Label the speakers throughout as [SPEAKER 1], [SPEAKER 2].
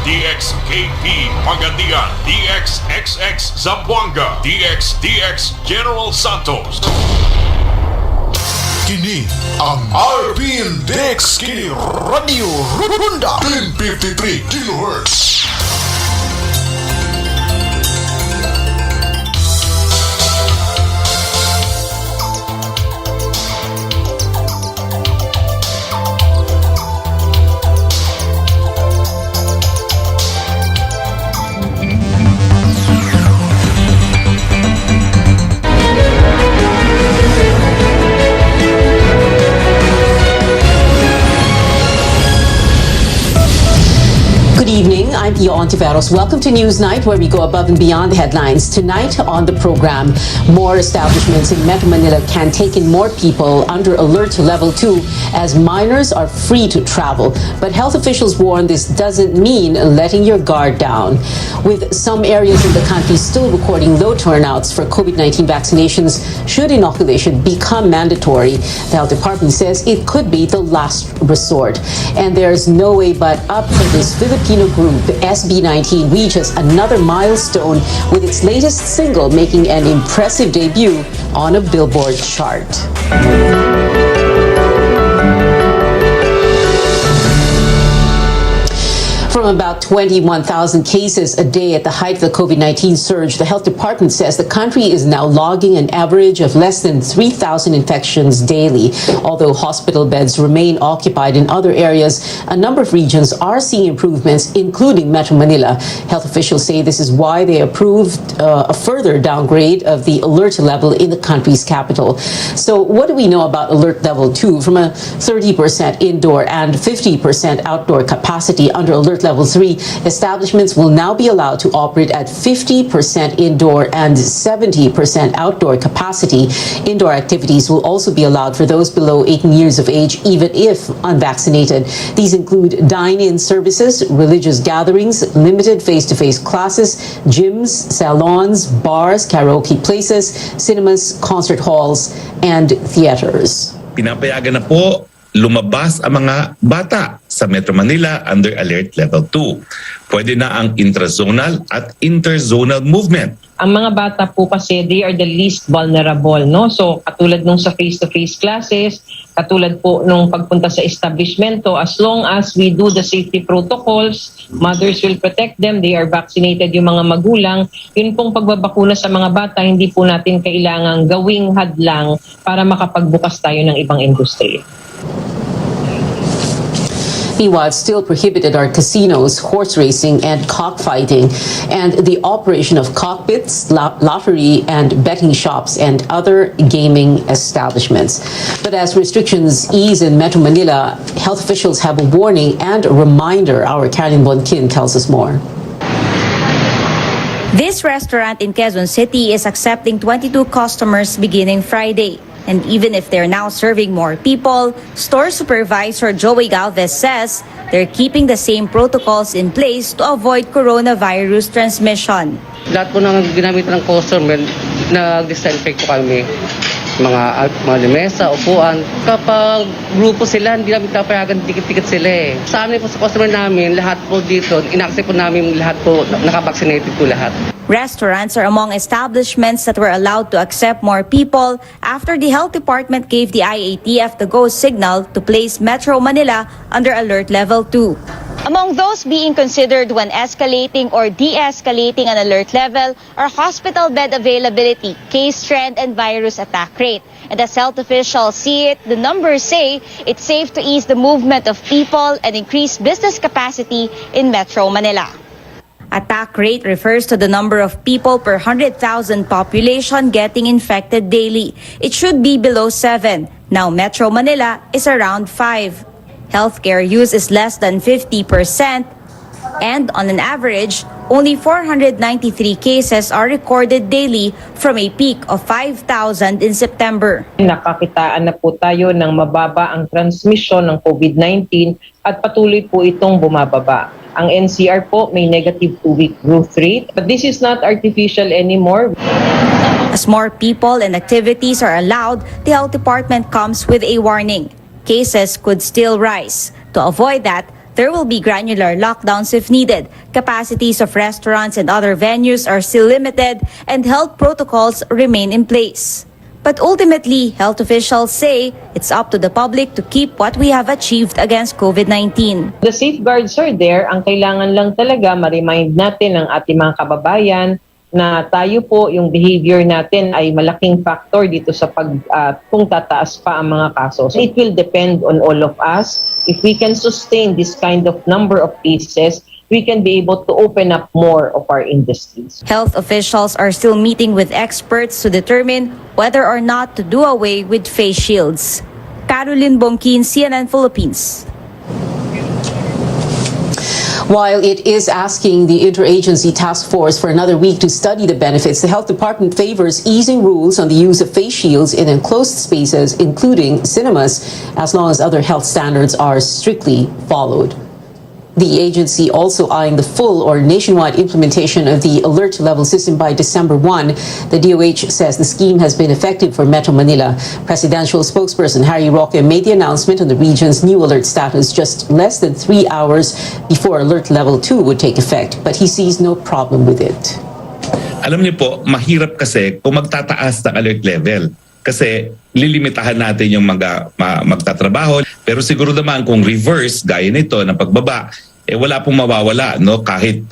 [SPEAKER 1] DXKP Pangasinan, DXXX Zamboanga, DXDX General Santos.
[SPEAKER 2] Kini ang RPN Dex Kini Radio Runda 1053 kHz.
[SPEAKER 3] Good evening, I'm Pio Ontiveros. Welcome to Newsnight, where we go above and beyond the headlines. Tonight on the program, more establishments in Metro Manila can take in more people under alert level 2 as minors are free to travel. But health officials warn this doesn't mean letting your guard down. With some areas in the country still recording low turnouts for COVID-19 vaccinations, should inoculation become mandatory, the health department says it could be the last resort. And there's no way but up for this Filipino group. SB19 reaches another milestone with its latest single making an impressive debut on a Billboard chart. From about 21,000 cases a day at the height of the COVID-19 surge, the health department says the country is now logging an average of less than 3,000 infections daily. Although hospital beds remain occupied in other areas, a number of regions are seeing improvements, including Metro Manila. Health officials say this is why they approved a further downgrade of the alert level in the country's capital. So what do we know about alert level 2? From a 30% indoor and 50% outdoor capacity under alert level 3, establishments will now be allowed to operate at 50% indoor and 70% outdoor capacity. Indoor activities will also be allowed for those below 18 years of age, even if unvaccinated. These include dine-in services, religious gatherings, limited face-to-face classes, gyms, salons, bars, karaoke places, cinemas, concert halls, and theaters.
[SPEAKER 4] Pinapayagan na po lumabas ang mga bata sa Metro Manila under Alert Level 2. Pwede na ang intrazonal at interzonal movement.
[SPEAKER 5] Ang mga bata po kasi, they are the least vulnerable, no? So katulad nung sa face-to-face classes, katulad po nung pagpunta sa establishmento, as long as we do the safety protocols, mothers will protect them, they are vaccinated yung mga magulang, yun pong pagbabakuna sa mga bata, hindi po natin kailangang gawing hadlang para makapagbukas tayo ng ibang industriya.
[SPEAKER 3] Meanwhile, still prohibited are casinos, horse racing, and cockfighting, and the operation of cockpits, lottery, and betting shops, and other gaming establishments. But as restrictions ease in Metro Manila, health officials have a warning and a reminder. Our Karen Bonkin tells us more.
[SPEAKER 6] This restaurant in Quezon City is accepting 22 customers beginning Friday. And even if they're now serving more people, store supervisor Joey Galvez says they're keeping the same protocols in place to avoid coronavirus transmission.
[SPEAKER 7] Lahat po ng ginamit ng customer, nag-disinfect po kami. Mga lamesa, upuan. Kapag grupo sila, hindi namin kapayagan, dikit-dikit sila eh. Sa amin po sa customer namin, lahat po dito, in-accept po namin lahat po, nakavaccinated po lahat.
[SPEAKER 6] Restaurants are among establishments that were allowed to accept more people after the health department gave the IATF the go signal to place Metro Manila under alert level 2. Among those being considered when escalating or de-escalating an alert level are hospital bed availability, case trend, and virus attack rate. And as health officials see it, the numbers say it's safe to ease the movement of people and increase business capacity in Metro Manila. Attack rate refers to the number of people per 100,000 population getting infected daily. It should be below 7. Now Metro Manila is around 5. Healthcare use is less than 50%, and on an average, only 493 cases are recorded daily from a peak of 5,000 in September.
[SPEAKER 5] Nakakitaan na po tayo ng mababa ang transmission ng COVID-19 at patuloy po itong bumababa. Ang NCR po may negative 2-week growth rate, but this is not artificial anymore.
[SPEAKER 6] As more people and activities are allowed, the health department comes with a warning. Cases could still rise. To avoid that, There will be granular lockdowns if needed. Capacities of restaurants and other venues are still limited and health protocols remain in place. But ultimately, health officials say it's up to the public to keep what we have achieved against COVID-19.
[SPEAKER 5] The safeguards are there. Ang kailangan lang talaga ma-remind natin ang ating mga kababayan na tayo po, yung behavior natin ay malaking factor dito sa kung tataas pa ang mga kaso. So it will depend on all of us. If we can sustain this kind of number of cases, we can be able to open up more of our industries.
[SPEAKER 6] Health officials are still meeting with experts to determine whether or not to do away with face shields. Caroline Bongkin, CNN Philippines.
[SPEAKER 3] While it is asking the interagency task force for another week to study the benefits, the health department favors easing rules on the use of face shields in enclosed spaces, including cinemas, as long as other health standards are strictly followed. The agency also eyeing the full or nationwide implementation of the alert level system by December 1. The DOH says the scheme has been effective for Metro Manila. Presidential spokesperson Harry Roque made the announcement on the region's new alert status just less than 3 hours before alert level 2 would take effect, but he sees no problem with it.
[SPEAKER 4] Alam niyo po, mahirap kasi kung magtataas ng alert level. Kasi lilimitahan natin yung magtatrabaho. Pero siguro naman kung reverse, gaya nito, ng pagbaba, wala pong mawawala, no? Kahit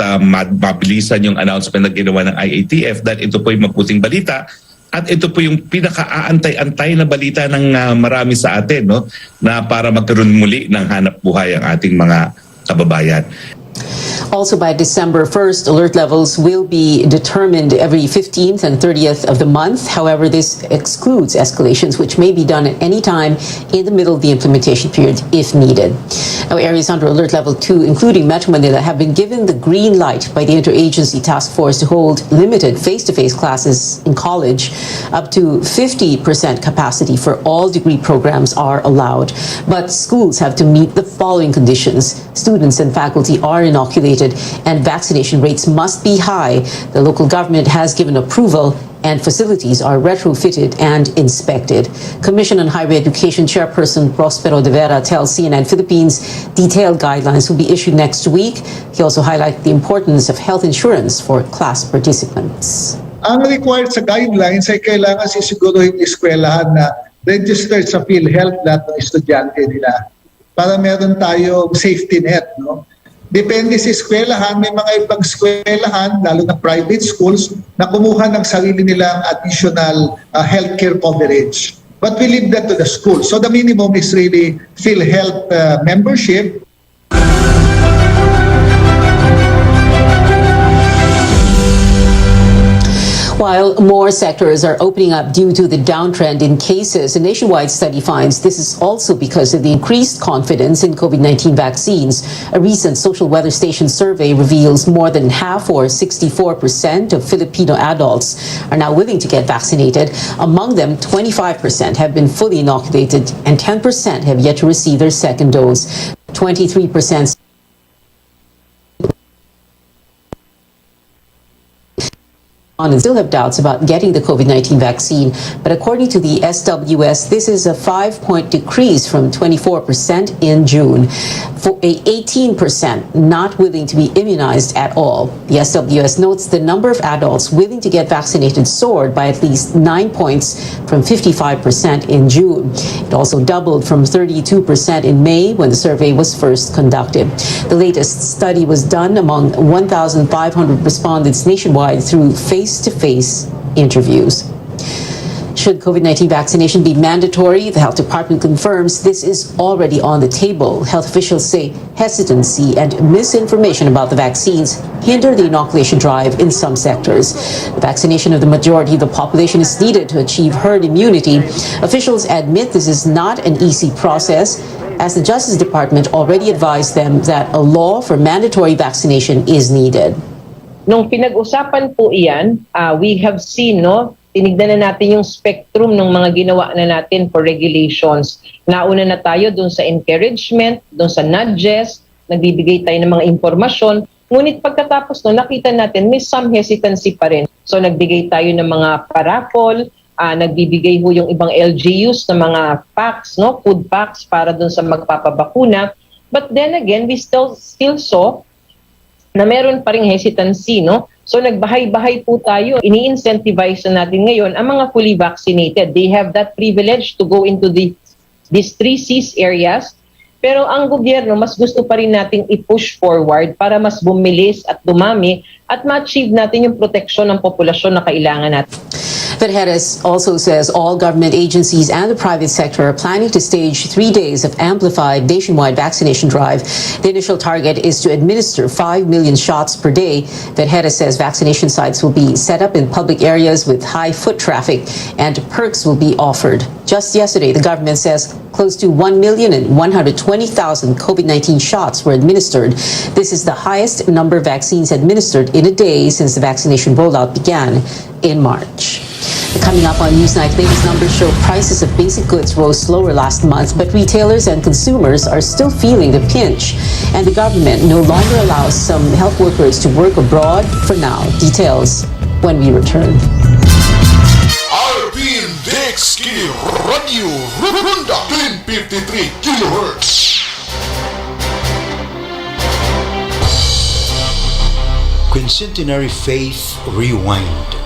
[SPEAKER 4] mabilisan yung announcement na ginawa ng IATF dahil ito po yung mabuting balita at ito po yung pinaka-aantay-antay na balita ng marami sa atin, no? Na para magkaroon muli ng hanap buhay ang ating mga kababayan.
[SPEAKER 3] Also, by December 1st, alert levels will be determined every 15th and 30th of the month. However, this excludes escalations, which may be done at any time in the middle of the implementation period if needed. Now, areas under alert level 2, including Metro Manila, have been given the green light by the interagency task force to hold limited face-to-face classes in college. Up to 50% capacity for all degree programs are allowed. But schools have to meet the following conditions. Students and faculty are inoculated and vaccination rates must be high. The local government has given approval and facilities are retrofitted and inspected. Commission on Higher Education Chairperson Prospero de Vera tells CNN Philippines detailed guidelines will be issued next week. He also highlighted the importance of health insurance for class participants.
[SPEAKER 8] Ang required sa guidelines ay kailangan sisiguruhin eskwelahan na registered sa PhilHealth lahat ng estudyante nila para meron tayong safety net, no? Depende sa eskwelahan, may mga ibang eskwelahan, lalo na private schools, na kumuha ng sarili nilang additional healthcare coverage. But we leave that to the school. So the minimum is really PhilHealth membership.
[SPEAKER 3] While more sectors are opening up due to the downtrend in cases, a nationwide study finds this is also because of the increased confidence in COVID-19 vaccines. A recent social weather station survey reveals more than half, or 64% of Filipino adults are now willing to get vaccinated. Among them, 25% have been fully inoculated and 10% have yet to receive their second dose. 23% and still have doubts about getting the COVID-19 vaccine. But according to the SWS, this is a 5-point decrease from 24% in June. For 18% not willing to be immunized at all. The SWS notes the number of adults willing to get vaccinated soared by at least 9 points from 55% in June. It also doubled from 32% in May when the survey was first conducted. The latest study was done among 1,500 respondents nationwide through face-to-face interviews. Should COVID-19 vaccination be mandatory? The health department confirms this is already on the table. Health officials say hesitancy and misinformation about the vaccines hinder the inoculation drive in some sectors. The vaccination of the majority of the population is needed to achieve herd immunity. Officials admit this is not an easy process, as the Justice Department already advised them that a law for mandatory vaccination is needed.
[SPEAKER 5] Nung pinag-usapan po iyan, we have seen, no, tinignan na natin yung spectrum ng mga ginawa na natin for regulations. Nauna na tayo dun sa encouragement, dun sa nudges, nagbibigay tayo ng mga impormasyon. Ngunit pagkatapos no, nakita natin may some hesitancy pa rin. So nagbigay tayo ng mga paraffol, nagbibigay ho yung ibang LGUs ng mga packs, no, food packs para dun sa magpapabakuna. But then again, we still saw na meron pa ring hesitancy, no? So nagbahay-bahay po tayo. Ini-incentivize na natin ngayon ang mga fully vaccinated. They have that privilege to go into these 3 Cs areas. Pero ang gobyerno, mas gusto pa rin nating i-push forward para mas bumilis at dumami at ma-achieve natin yung proteksyon ng populasyon na kailangan natin.
[SPEAKER 3] Vergeres also says all government agencies and the private sector are planning to stage 3 days of amplified nationwide vaccination drive. The initial target is to administer 5 million shots per day. Vergeres says vaccination sites will be set up in public areas with high foot traffic and perks will be offered. Just yesterday, the government says close to 1,120,000 COVID-19 shots were administered. This is the highest number of vaccines administered in a day since the vaccination rollout began in March. Coming up on Newsnight, latest numbers show prices of basic goods rose slower last month, but retailers and consumers are still feeling the pinch. And the government no longer allows some health workers to work abroad for now. Details when we return.
[SPEAKER 2] RPN Dex Skinny Radio Runda 1053 kHz. Quincentenary Faith Rewind.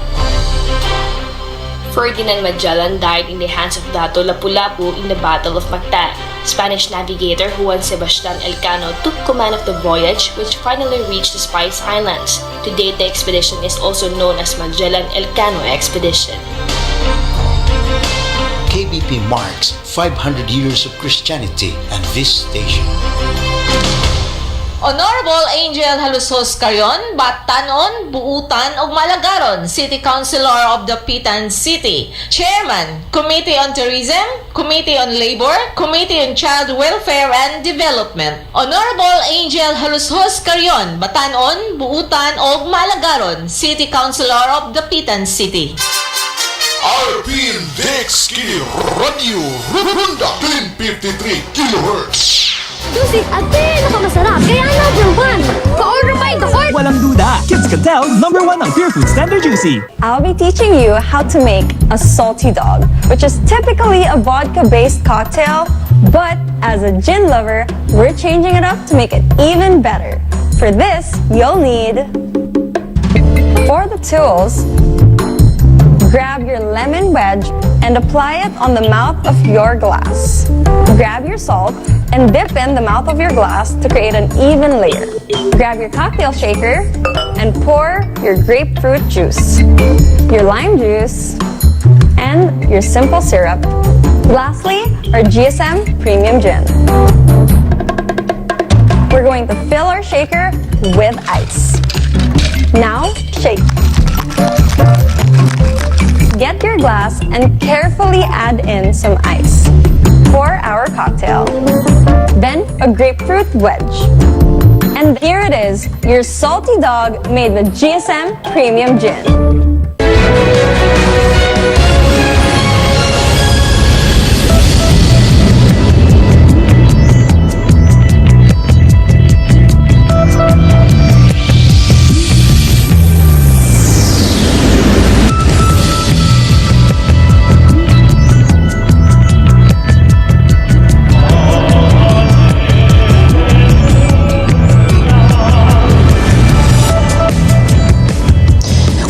[SPEAKER 9] Ferdinand Magellan died in the hands of Dato Lapu-Lapu in the Battle of Mactan. Spanish navigator Juan Sebastian Elcano took command of the voyage, which finally reached the Spice Islands. To date, the expedition is also known as Magellan-Elcano Expedition.
[SPEAKER 10] KBP marks 500 years of Christianity and this station.
[SPEAKER 11] Honorable Angel Halusos Carion, Batanon, Buutan ug Malagaron, City Councilor of the Pitan City, Chairman, Committee on Tourism, Committee on Labor, Committee on Child Welfare and Development. Honorable Angel Halusos Carion, Batanon, Buutan ug Malagaron, City Councilor of the Pitan City.
[SPEAKER 2] RPN Dex Skinny Radio Runda 1053 kHz.
[SPEAKER 12] Juicy, ate! Nakamasarap! Kaya #1! Pa-order pa ito!
[SPEAKER 13] Walang duda! Kids can tell #1 ang Pure Food Standard Juicy.
[SPEAKER 14] I'll be teaching you how to make a salty dog, which is typically a vodka-based cocktail, but as a gin lover, we're changing it up to make it even better. For this, you'll need... For the tools, grab your lemon wedge and apply it on the mouth of your glass. Grab your salt and dip in the mouth of your glass to create an even layer. Grab your cocktail shaker and pour your grapefruit juice, your lime juice, and your simple syrup. Lastly, our GSM Premium Gin. We're going to fill our shaker with ice. Now, shake. Get your glass and carefully add in some ice. Pour our cocktail. Then a grapefruit wedge. And here it is, your salty dog made with GSM Premium Gin.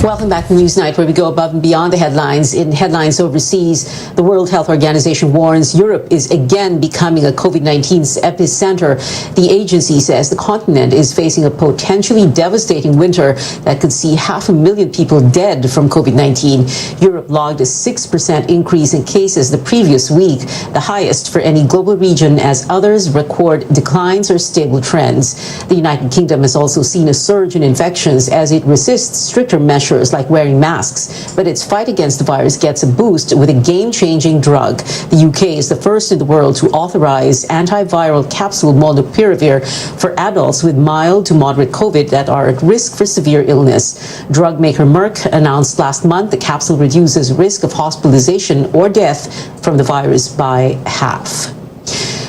[SPEAKER 3] Welcome back to Newsnight, where we go above and beyond the headlines. In headlines overseas, the World Health Organization warns Europe is again becoming a COVID-19 epicenter. The agency says the continent is facing a potentially devastating winter that could see 500,000 people dead from COVID-19. Europe logged a 6% increase in cases the previous week, the highest for any global region, as others record declines or stable trends. The United Kingdom has also seen a surge in infections as it resists stricter measures like wearing masks, but its fight against the virus gets a boost with a game-changing drug. The UK is the first in the world to authorize antiviral capsule molnupiravir for adults with mild to moderate COVID that are at risk for severe illness. Drug maker Merck announced last month the capsule reduces risk of hospitalization or death from the virus by half.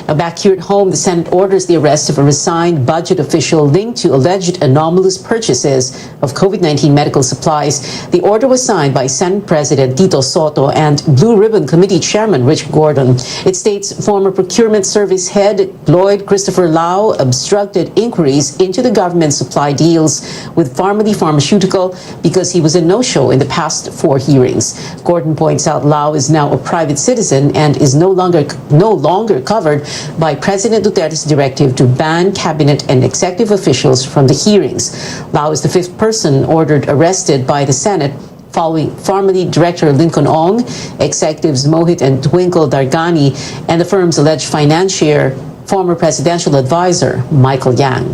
[SPEAKER 3] Now, back here at home, the Senate orders the arrest of a resigned budget official linked to alleged anomalous purchases of COVID-19 medical supplies. The order was signed by Senate President Tito Soto and Blue Ribbon Committee Chairman Rich Gordon. It states former Procurement Service Head Lloyd Christopher Lau obstructed inquiries into the government supply deals with Pharmaly Pharmaceutical because he was a no-show in the past 4 hearings. Gordon points out Lau is now a private citizen and is no longer covered by President Duterte's directive to ban cabinet and executive officials from the hearings. Lau is the 5th person ordered arrested by the Senate following Pharmaly Director Lincoln Ong, executives Mohit and Twinkle Dargani, and the firm's alleged financier, former presidential advisor Michael Yang.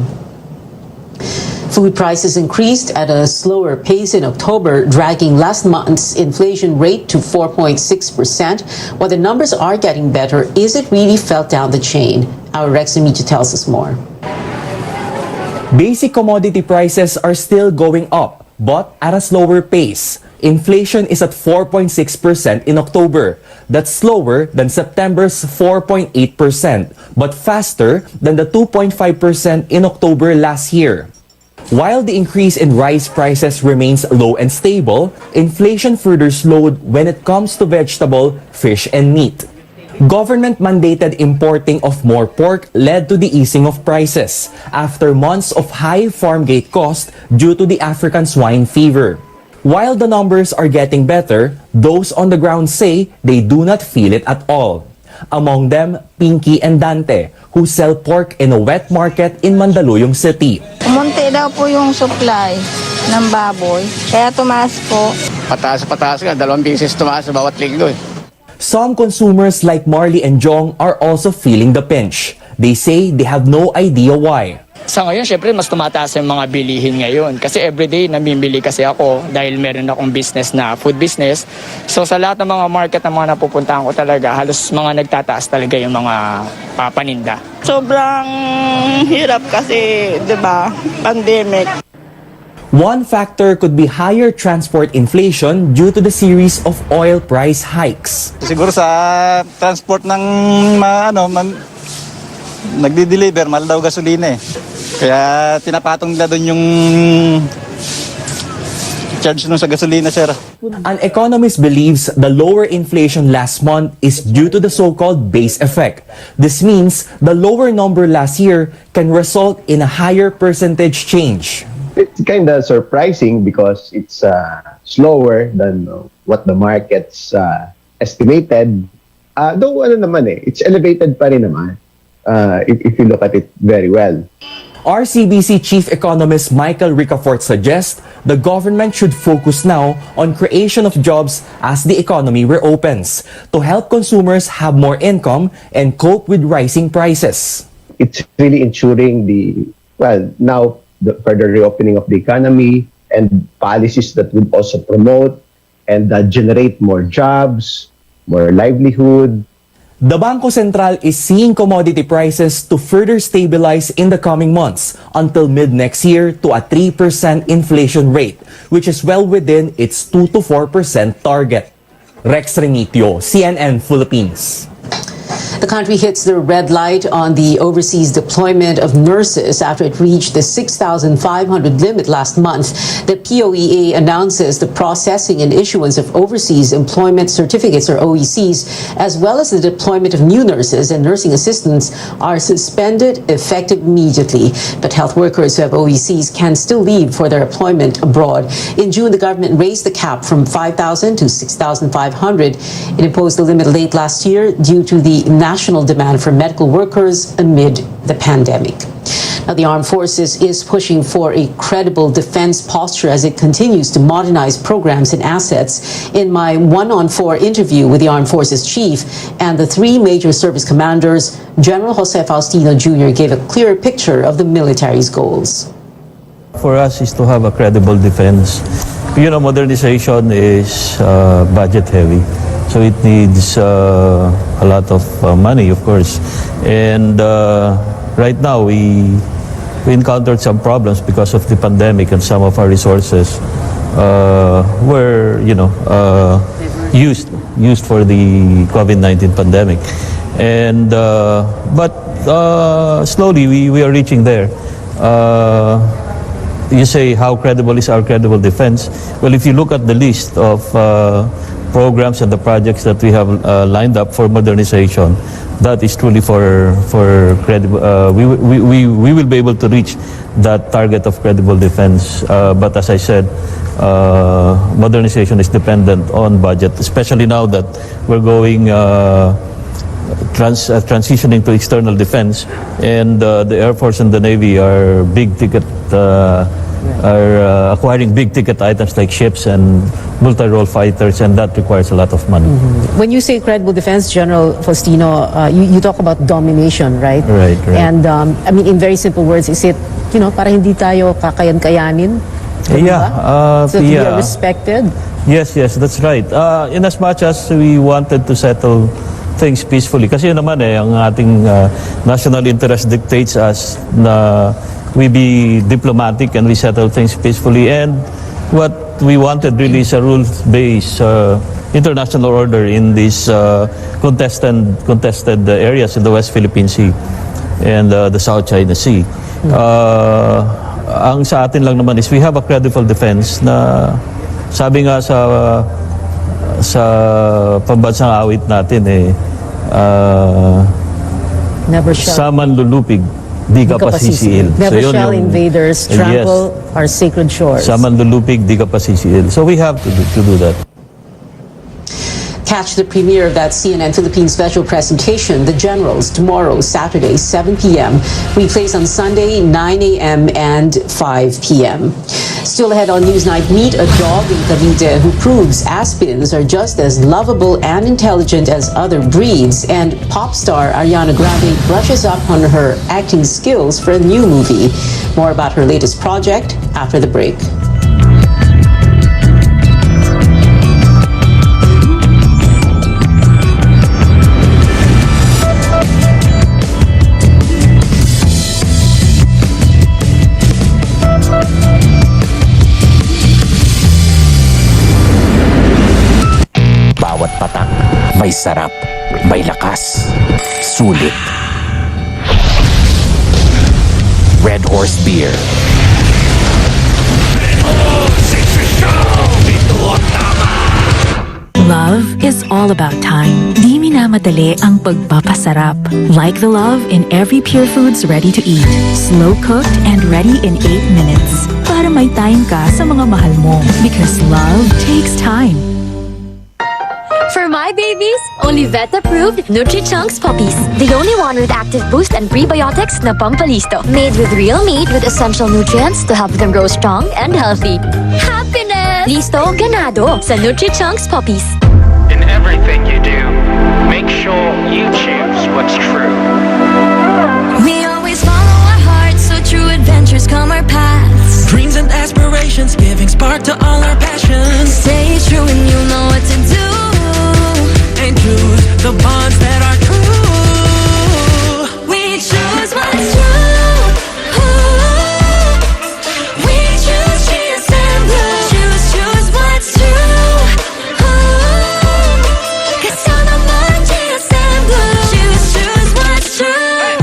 [SPEAKER 3] Food prices increased at a slower pace in October, dragging last month's inflation rate to 4.6%. While the numbers are getting better, is it really felt down the chain? Our Rex Media tells us more.
[SPEAKER 15] Basic commodity prices are still going up, but at a slower pace. Inflation is at 4.6% in October. That's slower than September's 4.8%, but faster than the 2.5% in October last year. While the increase in rice prices remains low and stable, inflation further slowed when it comes to vegetable, fish, and meat. Government-mandated importing of more pork led to the easing of prices after months of high farm gate cost due to the African swine fever. While the numbers are getting better, those on the ground say they do not feel it at all. Among them, Pinky and Dante, who sell pork in a wet market in Mandaluyong City.
[SPEAKER 16] Umunti daw po yung supply ng baboy, kaya tumaas po.
[SPEAKER 17] Pataas nga, 2 beses tumaas sa bawat linggo eh.
[SPEAKER 15] Some consumers like Marley and Jong are also feeling the pinch. They say they have no idea why.
[SPEAKER 18] Sa ngayon, syempre, mas tumataas yung mga bilihin ngayon. Kasi everyday, namimili kasi ako dahil meron akong business na food business. So sa lahat ng mga market na mga napupuntahan ko talaga, halos mga nagtataas talaga yung mga paninda.
[SPEAKER 19] Sobrang hirap kasi, di ba, pandemic.
[SPEAKER 15] One factor could be higher transport inflation due to the series of oil price hikes.
[SPEAKER 20] Siguro sa transport ng nagdi-deliver, mahal daw gasolina eh. Kaya tinapatong nila doon yung charge nun sa gasolina, sir.
[SPEAKER 15] An economist believes the lower inflation last month is due to the so-called base effect. This means the lower number last year can result in a higher percentage change.
[SPEAKER 21] It's kind of surprising because it's slower than what the markets estimated. Though it's elevated pa rin naman if you look at it very well.
[SPEAKER 15] RCBC Chief Economist Michael Ricafort suggests the government should focus now on creation of jobs as the economy reopens to help consumers have more income and cope with rising prices.
[SPEAKER 21] It's really ensuring now the further reopening of the economy and policies that would also promote and generate more jobs, more livelihood.
[SPEAKER 15] The Bangko Sentral is seeing commodity prices to further stabilize in the coming months until mid-next year to a 3% inflation rate, which is well within its 2 to 4% target. Rex Renitio, CNN Philippines.
[SPEAKER 3] The country hits the red light on the overseas deployment of nurses after it reached the 6,500 limit last month. The POEA announces the processing and issuance of overseas employment certificates, or OECs, as well as the deployment of new nurses and nursing assistants are suspended effective immediately. But health workers who have OECs can still leave for their employment abroad. In June, the government raised the cap from 5,000 to 6,500. It imposed the limit late last year due to the national demand for medical workers amid the pandemic. Now, the Armed Forces is pushing for a credible defense posture as it continues to modernize programs and assets. In my one-on-4 interview with the Armed Forces Chief and the 3 major service commanders, General Jose Faustino Jr. gave a clearer picture of the military's goals.
[SPEAKER 22] For us is to have a credible defense. Modernization is budget heavy. So it needs a lot of money, of course. And right now, we encountered some problems because of the pandemic, and some of our resources were, used for the COVID-19 pandemic. And but slowly we are reaching there. You say how credible is our credible defense? Well, if you look at the list of programs and the projects that we have lined up for modernization, that is truly for credible. We will be able to reach that target of credible defense. But as I said, modernization is dependent on budget, especially now that we're going transitioning to external defense, and the Air Force and the Navy are big ticket. Are acquiring big ticket items like ships and multi-role fighters, and that requires a lot of money.
[SPEAKER 3] When you say credible defense, General Faustino, you talk about domination, right?
[SPEAKER 22] Right.
[SPEAKER 3] And I mean, in very simple words, is it, para hindi tayo kakayan-kayanin?
[SPEAKER 22] Yeah.
[SPEAKER 3] So we are respected?
[SPEAKER 22] Yes, that's right. In as much as we wanted to settle things peacefully, kasi yun naman ang ating national interest dictates us na we be diplomatic and we settle things peacefully. And what we wanted really is a rules-based international order in these contested areas in the West Philippine Sea and the South China Sea. Ang sa atin lang naman is we have a credible defense na sabi nga sa pambansang awit natin
[SPEAKER 3] Never shall.
[SPEAKER 22] Sa manlulupig, di ka pasisiil.
[SPEAKER 3] Never shall invaders trample our sacred shores.
[SPEAKER 22] Sa manlulupig, di ka pasisiil. So we have to do that.
[SPEAKER 3] Catch the premiere of that CNN Philippines special presentation, The Generals, tomorrow, Saturday, 7 p.m. Replays on Sunday, 9 a.m. and 5 p.m. Still ahead on Newsnight, meet a dog in Cavite who proves Aspins are just as lovable and intelligent as other breeds. And pop star Ariana Grande brushes up on her acting skills for a new movie. More about her latest project after the break.
[SPEAKER 1] Bawat patak, may sarap, may lakas, sulit. Red Horse Beer.
[SPEAKER 7] Love is all about time. Di minamadali ang pagpapasarap. Like the love in every Pure Foods ready to eat. Slow cooked and ready in 8 minutes. Para may time ka sa mga mahal mo. Because love takes time.
[SPEAKER 12] For my babies, only vet-approved Nutri-Chunks puppies. The only one with active boost and prebiotics na pampalisto. Made with real meat with essential nutrients to help them grow strong and healthy. Happiness! Listo, ganado sa Nutri-Chunks puppies.
[SPEAKER 23] In everything you do, make sure you choose what's true.
[SPEAKER 24] We always follow our hearts, so true adventures come our paths.
[SPEAKER 25] Dreams and aspirations, giving spark to all our passions.
[SPEAKER 24] Stay true and you know what to do.
[SPEAKER 25] And choose the bonds that are true.
[SPEAKER 24] We choose what's true. Ooh. We choose GSM Blue. Choose what's true. Ooh. Kasama mo ang GSM Blue. Choose what's true.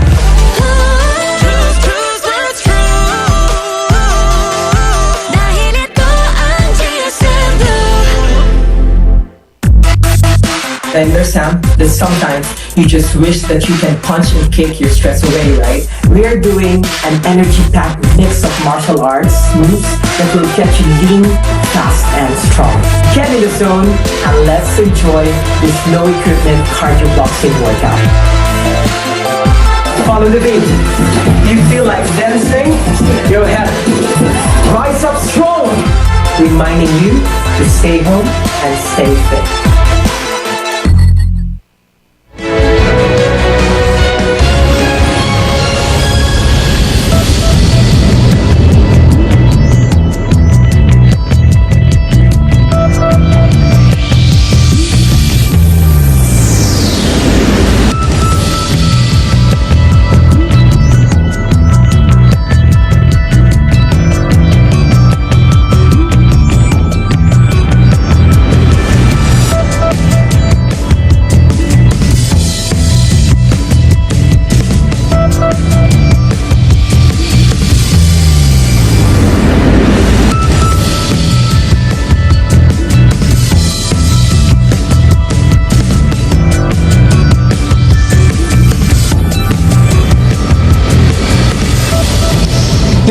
[SPEAKER 25] Choose what's true.
[SPEAKER 24] Dahil ito ang GSM Blue.
[SPEAKER 26] I understand that sometimes you just wish that you can punch and kick your stress away, right? We are doing an energy-packed mix of martial arts moves that will get you lean, fast, and strong. Get in the zone and let's enjoy this low-equipment cardio boxing workout. Follow the beat. You feel like dancing? Go ahead. Rise up strong, reminding you to stay home and stay fit.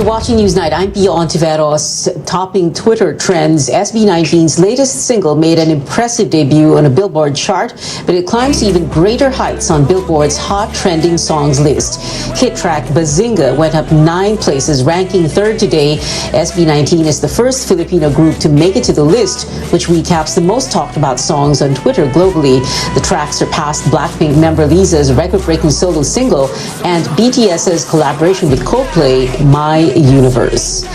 [SPEAKER 3] You're watching Newsnight. I'm Pia Ontiveros. Topping Twitter trends, SB19's latest single made an impressive debut on a Billboard chart, but it climbs to even greater heights on Billboard's Hot Trending Songs list. Hit track Bazinga went up 9 places, ranking 3rd today. SB19 is the first Filipino group to make it to the list, which recaps the most talked about songs on Twitter globally. The track surpassed Blackpink member Lisa's record-breaking solo single and BTS's collaboration with Coldplay, My Universe.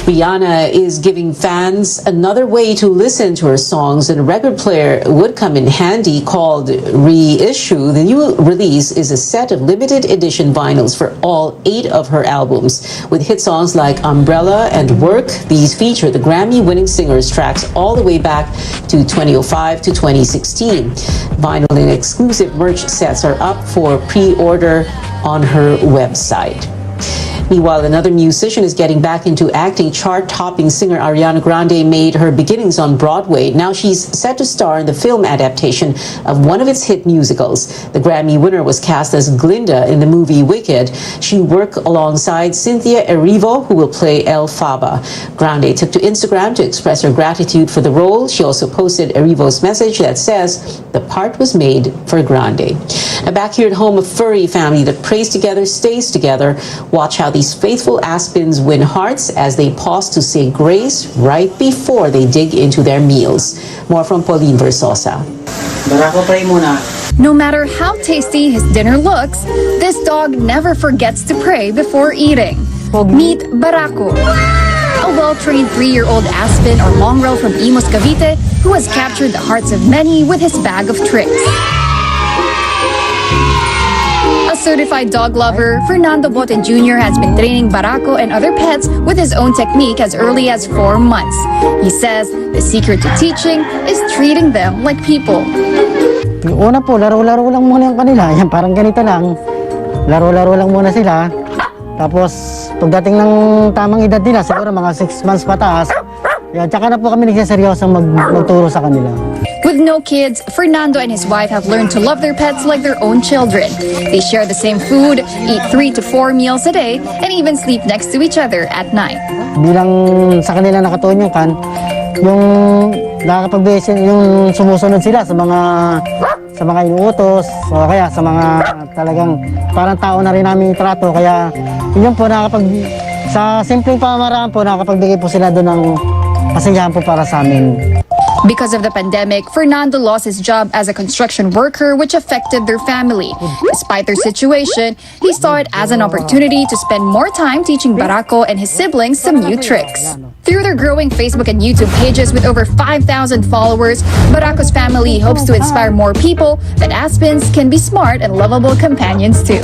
[SPEAKER 3] Rihanna is giving fans another way to listen to her songs, and a record player would come in handy called Reissue. The new release is a set of limited edition vinyls for all 8 of her albums. With hit songs like Umbrella and Work, these feature the Grammy-winning singer's tracks all the way back to 2005 to 2016. Vinyl and exclusive merch sets are up for pre-order on her website. Meanwhile, another musician is getting back into acting. Chart-topping singer Ariana Grande made her beginnings on Broadway. Now she's set to star in the film adaptation of one of its hit musicals. The Grammy winner was cast as Glinda in the movie Wicked. She worked alongside Cynthia Erivo, who will play Elphaba. Grande took to Instagram to express her gratitude for the role. She also posted Erivo's message that says, "The part was made for Grande." Now back here at home, a furry family that prays together stays together. Watch how these faithful Aspens win hearts as they pause to say grace right before they dig into their meals. More from Pauline Versosa.
[SPEAKER 4] No matter how tasty his dinner looks, this dog never forgets to pray before eating. Meet Barako, a well-trained 3-year-old Aspen or mongrel from Imus, Cavite, who has captured the hearts of many with his bag of tricks. A certified dog lover, Fernando Bote Jr. has been training Barako and other pets with his own technique as early as 4 months. He says the secret to teaching is treating them like people.
[SPEAKER 5] Yung una po, laro-laro lang muna yung kanila. Yan, parang ganito lang. Laro-laro lang muna sila. Tapos, pagdating ng tamang edad nila, siguro mga 6 months pataas, yan, tsaka na po kami nagsaseryosang magturo sa kanila.
[SPEAKER 4] With no kids, Fernando and his wife have learned to love their pets like their own children. They share the same food, eat 3 to 4 meals a day, and even sleep next to each other at night.
[SPEAKER 5] Bilang sa kanila nakatuon yung yung nakakapag-besin, yung sumusunod sila sa mga inuutos, o kaya sa mga talagang parang tao na rin namin trato. Kaya yun po, sa simpleng pamamaraan po, nakapagbigay po sila doon ng kasiyahan po para sa amin.
[SPEAKER 4] Because of the pandemic, Fernando lost his job as a construction worker, which affected their family. Despite their situation, he saw it as an opportunity to spend more time teaching Barako and his siblings some new tricks. Through their growing Facebook and YouTube pages with over 5,000 followers, Barako's family hopes to inspire more people that Aspens can be smart and lovable companions too.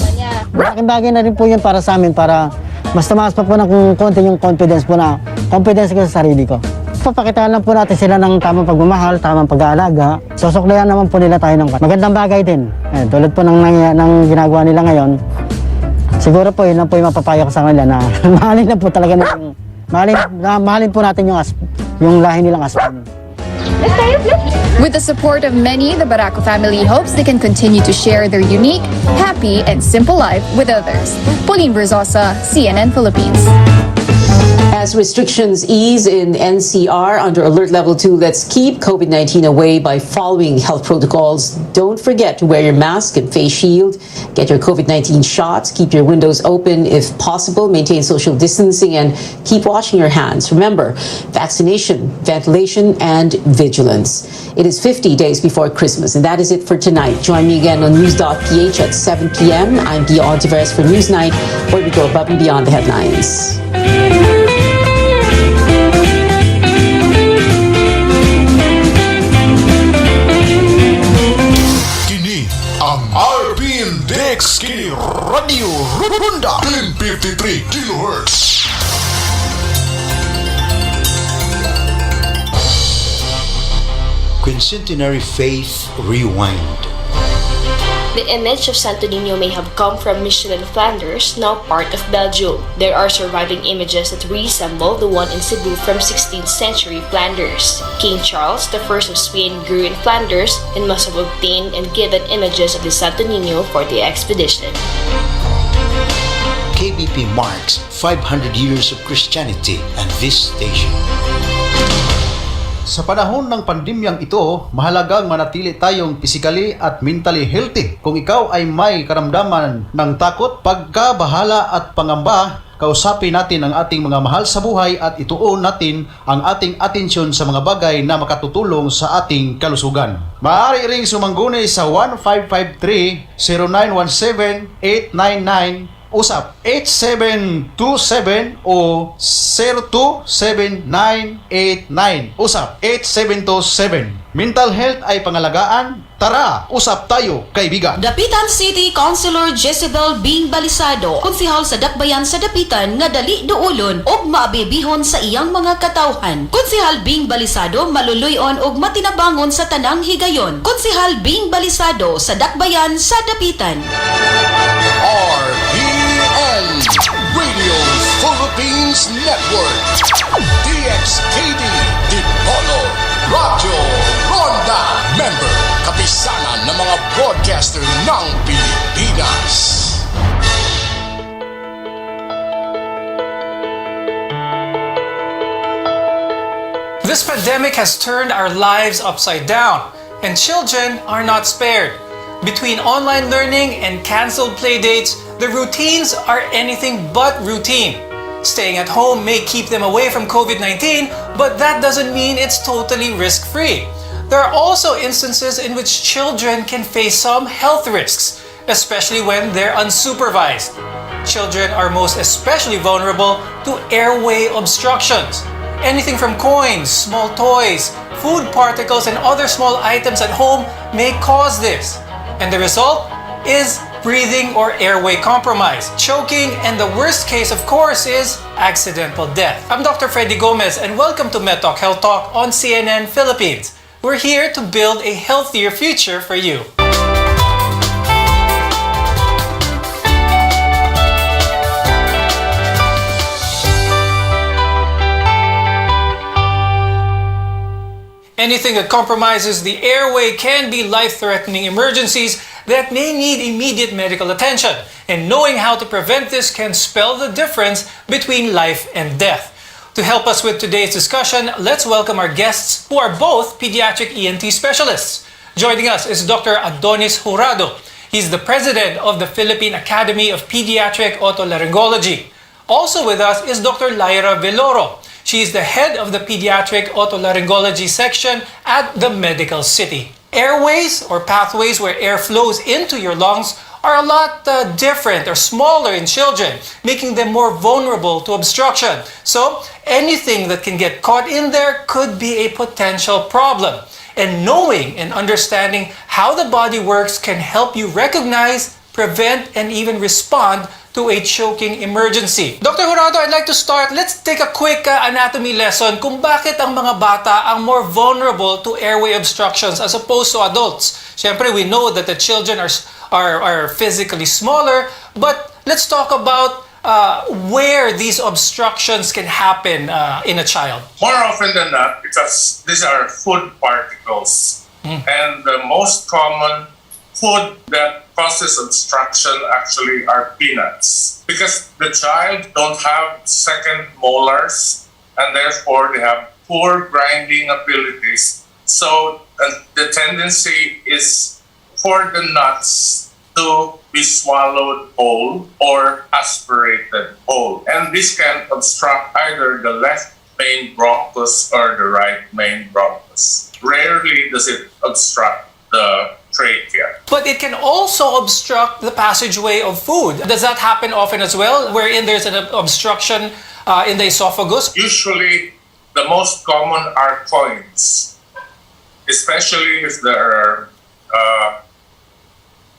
[SPEAKER 5] Malaking bagay na rin po yun para sa amin, para mas tumaas pa po ng konti yung confidence ko sa sarili ko. Papakitaan lang po natin sila ng tamang pagmamahal, tamang pag-aalaga. Susuklayan naman po nila tayo ng magandang bagay din. Tulad po ng ginagawa nila ngayon. Siguro po yun lang po yung mapapayo ko sa kanila na mahalin na po talaga mahalin po natin yung lahi nilang Aspen.
[SPEAKER 4] With the support of many, the Barako family hopes they can continue to share their unique, happy, and simple life with others. Pauline Versosa, CNN Philippines.
[SPEAKER 3] As restrictions ease in NCR under Alert Level 2, let's keep COVID-19 away by following health protocols. Don't forget to wear your mask and face shield. Get your COVID-19 shots. Keep your windows open if possible. Maintain social distancing and keep washing your hands. Remember, vaccination, ventilation, and vigilance. It is 50 days before Christmas, and that is it for tonight. Join me again on News.ph at 7 p.m. I'm Pia Ontiveros for Newsnight, where we go above and beyond the headlines.
[SPEAKER 2] RPN Dex Kini Radio Runda 1053 kHz. Quincentenary Faith Rewind.
[SPEAKER 6] The image of Santo Niño may have come from Michelin, Flanders, now part of Belgium. There are surviving images that resemble the one in Cebu from 16th century Flanders. King Charles I of Spain grew in Flanders and must have obtained and given images of the Santo Niño for the expedition.
[SPEAKER 2] KBP marks 500 years of Christianity and this station. Sa panahon ng pandemyang ito, mahalagang manatili tayong physically at mentally healthy. Kung ikaw ay may karamdaman ng takot, pagkabahala at pangamba, kausapin natin ang ating mga mahal sa buhay at ituon natin ang ating atensyon sa mga bagay na makatutulong sa ating kalusugan. Maaari ring sumangguni sa 1553-0917-899 usap 8727 o 027989 usap 8727. Mental health ay pangalagaan. Tara, usap tayo, kaibigan.
[SPEAKER 8] Dapitan City Councilor Jezebel Bing Balisado, konsehal sa Dakbayan sa Dapitan nga dali duulon og maabibihon sa iyang mga katawhan. Konsehal Bing Balisado maluluyon og matinabangon sa tanang higayon. Konsehal Bing Balisado sa Dakbayan sa Dapitan.
[SPEAKER 2] RPN Radio Philippines Network DXKD Dipolo Radio Ronda Member Kapisanan ng mga broadcaster ng Pilipinas.
[SPEAKER 9] This pandemic has turned our lives upside down, and children are not spared. Between online learning and canceled playdates, the routines are anything but routine. Staying at home may keep them away from COVID-19, but that doesn't mean it's totally risk-free. There are also instances in which children can face some health risks, especially when they're unsupervised. Children are most especially vulnerable to airway obstructions. Anything from coins, small toys, food particles, and other small items at home may cause this. And the result is breathing or airway compromise, choking, and the worst case, of course, is accidental death. I'm Dr. Freddy Gomez, and welcome to MedTalk Health Talk on CNN Philippines. We're here to build a healthier future for you. Anything that compromises the airway can be life-threatening emergencies that may need immediate medical attention. And knowing how to prevent this can spell the difference between life and death. To help us with today's discussion, let's welcome our guests who are both pediatric ENT specialists. Joining us is Dr. Adonis Jurado. He's the president of the Philippine Academy of Pediatric Otolaryngology. Also with us is Dr. Lyra Veloro. She is the head of the Pediatric Otolaryngology section at the Medical City. Airways, or pathways where air flows into your lungs, are a lot different or smaller in children, making them more vulnerable to obstruction. So, anything that can get caught in there could be a potential problem. And knowing and understanding how the body works can help you recognize, prevent, and even respond to a choking emergency. Dr. Jurado, I'd like to start. Let's take a quick anatomy lesson kung bakit ang mga bata ang more vulnerable to airway obstructions as opposed to adults. Siyempre, we know that the children are physically smaller, but let's talk about where these obstructions can happen in a child.
[SPEAKER 10] More often than not, because these are food particles, and the most common food that causes obstruction actually are peanuts, because the child don't have second molars and therefore they have poor grinding abilities. So the tendency is for the nuts to be swallowed whole or aspirated whole, and this can obstruct either the left main bronchus or the right main bronchus. Rarely does it obstruct the trachea.
[SPEAKER 9] But it can also obstruct the passageway of food. Does that happen often as well, wherein there's an obstruction in the esophagus?
[SPEAKER 10] Usually, the most common are coins, especially if there are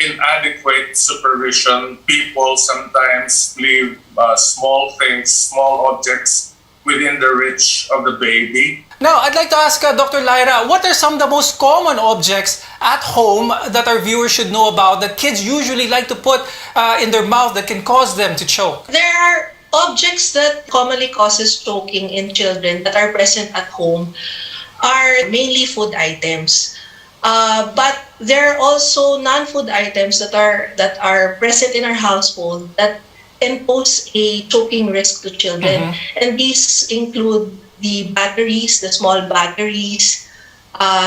[SPEAKER 10] inadequate supervision. People sometimes leave small things, small objects within the reach of the baby.
[SPEAKER 9] Now, I'd like to ask Dr. Lyra, what are some of the most common objects at home that our viewers should know about that kids usually like to put in their mouth that can cause them to choke?
[SPEAKER 11] There are objects that commonly causes choking in children that are present at home are mainly food items. But there are also non-food items that are present in our household that and pose a choking risk to children. And these include the batteries, the small batteries,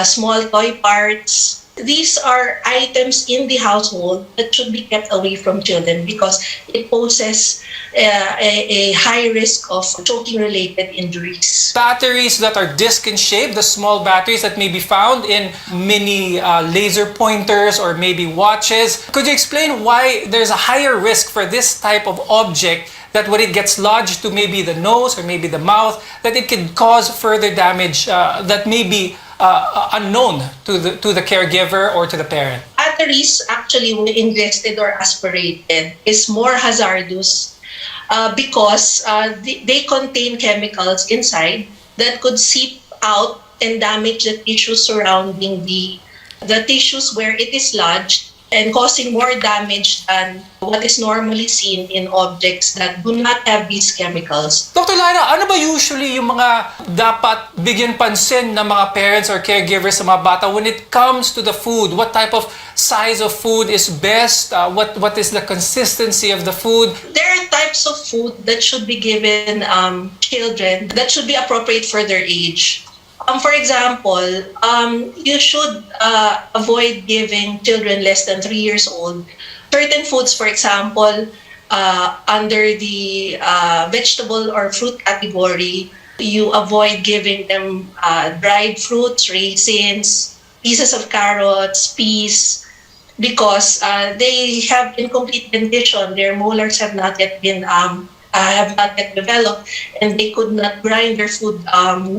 [SPEAKER 11] small toy parts. These are items in the household that should be kept away from children because it poses a high risk of choking-related injuries.
[SPEAKER 9] Batteries that are disc in shape, the small batteries that may be found in mini laser pointers or maybe watches. Could you explain why there's a higher risk for this type of object, that when it gets lodged to maybe the nose or maybe the mouth, that it can cause further damage that may be unknown to the caregiver or to the parent?
[SPEAKER 11] Batteries, actually, when ingested or aspirated, is more hazardous because they contain chemicals inside that could seep out and damage the tissues surrounding the tissues where it is lodged, and causing more damage than what is normally seen in objects that do not have these chemicals.
[SPEAKER 9] Dr. Lyra, ano ba usually yung mga dapat bigyan pansin ng mga parents or caregivers sa mga bata when it comes to the food? What type of size of food is best? What is the consistency of the food?
[SPEAKER 11] There are types of food that should be given children that should be appropriate for their age. For example, you should avoid giving children less than 3 years old certain foods. For example, under the vegetable or fruit category, you avoid giving them dried fruits, raisins, pieces of carrots, peas, because they have incomplete dentition. Their molars have not yet been developed, and they could not grind their food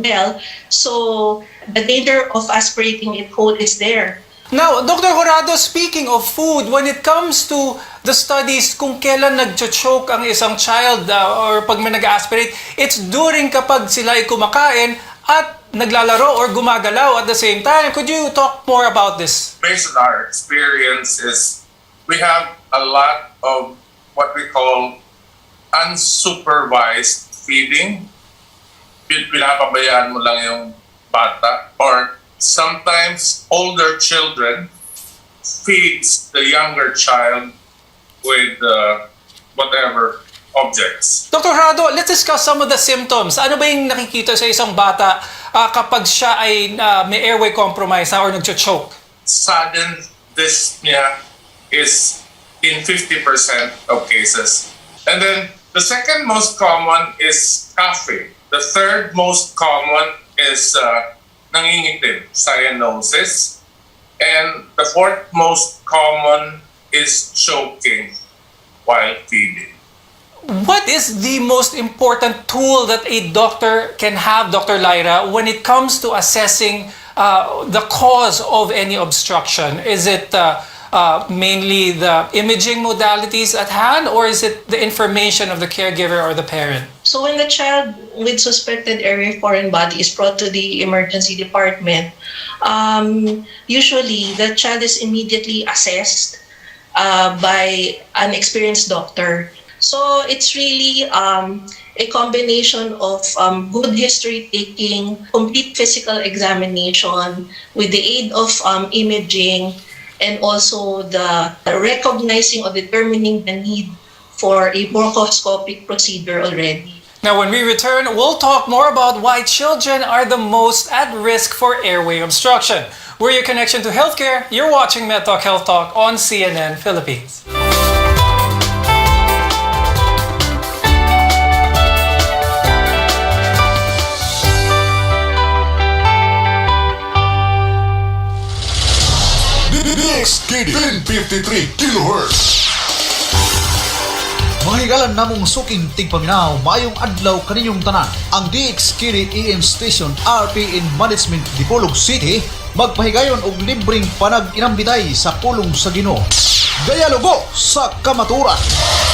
[SPEAKER 11] well. So the danger of aspirating it whole is there.
[SPEAKER 9] Now, Dr. Horado, speaking of food, when it comes to the studies kung kailan nag-choke ang isang child or pag may nag-aspirate, it's during kapag sila ay kumakain at naglalaro or gumagalaw at the same time. Could you talk more about this?
[SPEAKER 10] Based on our experience is we have a lot of what we call unsupervised feeding. Pinapabayaan mo lang yung bata, or sometimes older children feeds the younger child with whatever objects.
[SPEAKER 9] Dr. Horado, let's discuss some of the symptoms. Ano ba yung nakikita sa isang bata kapag siya ay may airway compromise or nag-choke?
[SPEAKER 10] Sudden dyspnea is in 50% of cases. And then the second most common is coughing. The third most common is nangingitim, cyanosis. And the fourth most common is choking while feeding.
[SPEAKER 9] What is the most important tool that a doctor can have, Dr. Lyra, when it comes to assessing the cause of any obstruction? Is it mainly the imaging modalities at hand, or is it the information of the caregiver or the parent?
[SPEAKER 11] So when the child with suspected airway foreign body is brought to the emergency department, usually the child is immediately assessed by an experienced doctor. So it's really a combination of good history taking, complete physical examination with the aid of imaging, and also the recognizing or determining the need for a bronchoscopic procedure already.
[SPEAKER 9] Now, when we return, we'll talk more about why children are the most at risk for airway obstruction. We're your connection to healthcare. You're watching MedTalk Health Talk on CNN Philippines.
[SPEAKER 13] DXKD 1053 kHz.
[SPEAKER 2] Mahigalan namong suking tigpaminaw, mayong adlaw kaninyong tanan. Ang DXKD AM Station RPN Management Dipolog City magpahigayon og libreng panag-inambitay sa pulong sa Ginoo. Dialogo sa kamaturan.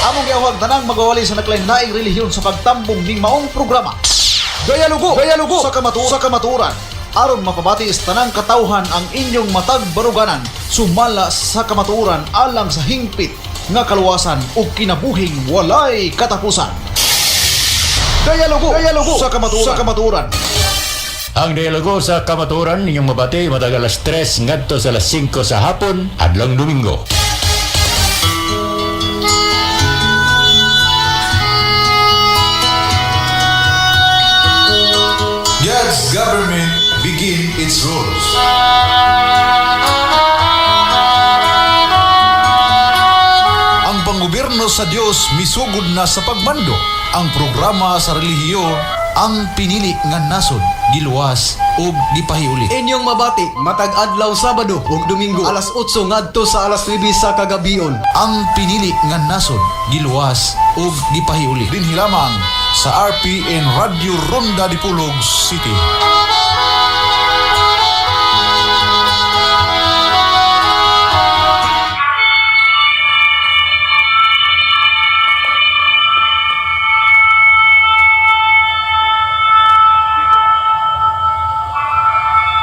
[SPEAKER 2] Among giawag tanang magawali sa naklain-laing relihiyon sa pagtambong ning maong programa. Dialogo sa kamaturan. Aron mapabati sa tanang katawhan ang inyong matag baruganan, sumala sa kamaturan alang sa hingpit nga kaluwasan ug kinabuhing walay katapusan. Dialogo sa kamaturan.
[SPEAKER 14] Ang dialogo sa kamaturan ninyong mabati matag alas 3 ngadto sa alas 5 sa hapon adlong Domingo.
[SPEAKER 13] yours.
[SPEAKER 2] Ang panggobyerno sa Dios misugod na sa pagmando. Ang programa sa relihiyo, ang pinili nga nasod, giluwas ug gipahiuli.
[SPEAKER 16] Inyong mabati matag adlaw Sabado ug Domingo alas 8 ngadto sa alas 9 sa kagabion.
[SPEAKER 2] Ang pinili nga nasod, giluwas ug gipahiuli. Dinhi lamang sa RPN Radio Ronda Dipolog City.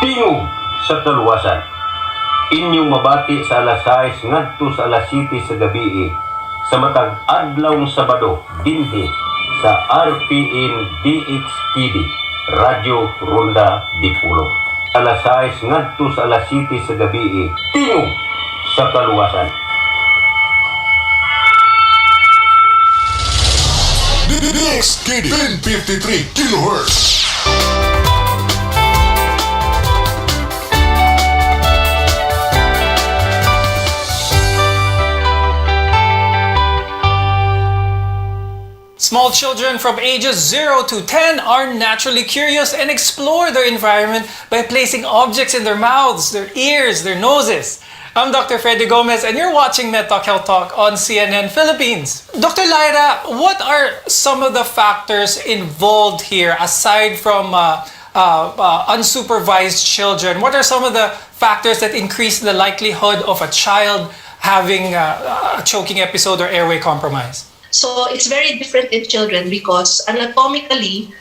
[SPEAKER 17] Tingog sa kaluwasan. Inyong mabati sa alas 6 ngadto sa alas 7 sa gabi sa matag adlawng Sabado dinhi sa RPN DXTV Radyo Ronda Dipolog. Alas 6 ngadto sa alas 7 sa gabi. Tingog sa kaluwasan.
[SPEAKER 13] DXTV 1053 kHz.
[SPEAKER 9] Small children from ages 0 to 10 are naturally curious and explore their environment by placing objects in their mouths, their ears, their noses. I'm Dr. Freddy Gomez and you're watching MedTalk Health Talk on CNN Philippines. Dr. Lyra, what are some of the factors involved here aside from unsupervised children? What are some of the factors that increase the likelihood of a child having a choking episode or airway compromise?
[SPEAKER 11] So it's very different in children because anatomically,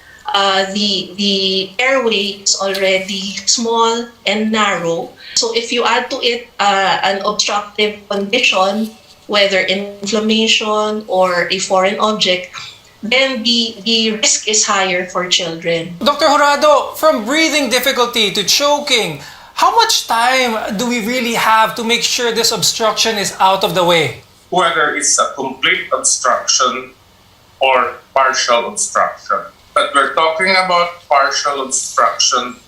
[SPEAKER 11] the airway is already small and narrow. So if you add to it an obstructive condition, whether inflammation or a foreign object, then the risk is higher for children.
[SPEAKER 9] Dr. Jurado, from breathing difficulty to choking, how much time do we really have to make sure this obstruction is out of the way?
[SPEAKER 10] Whether it's a complete obstruction or partial obstruction. But we're talking about partial obstruction.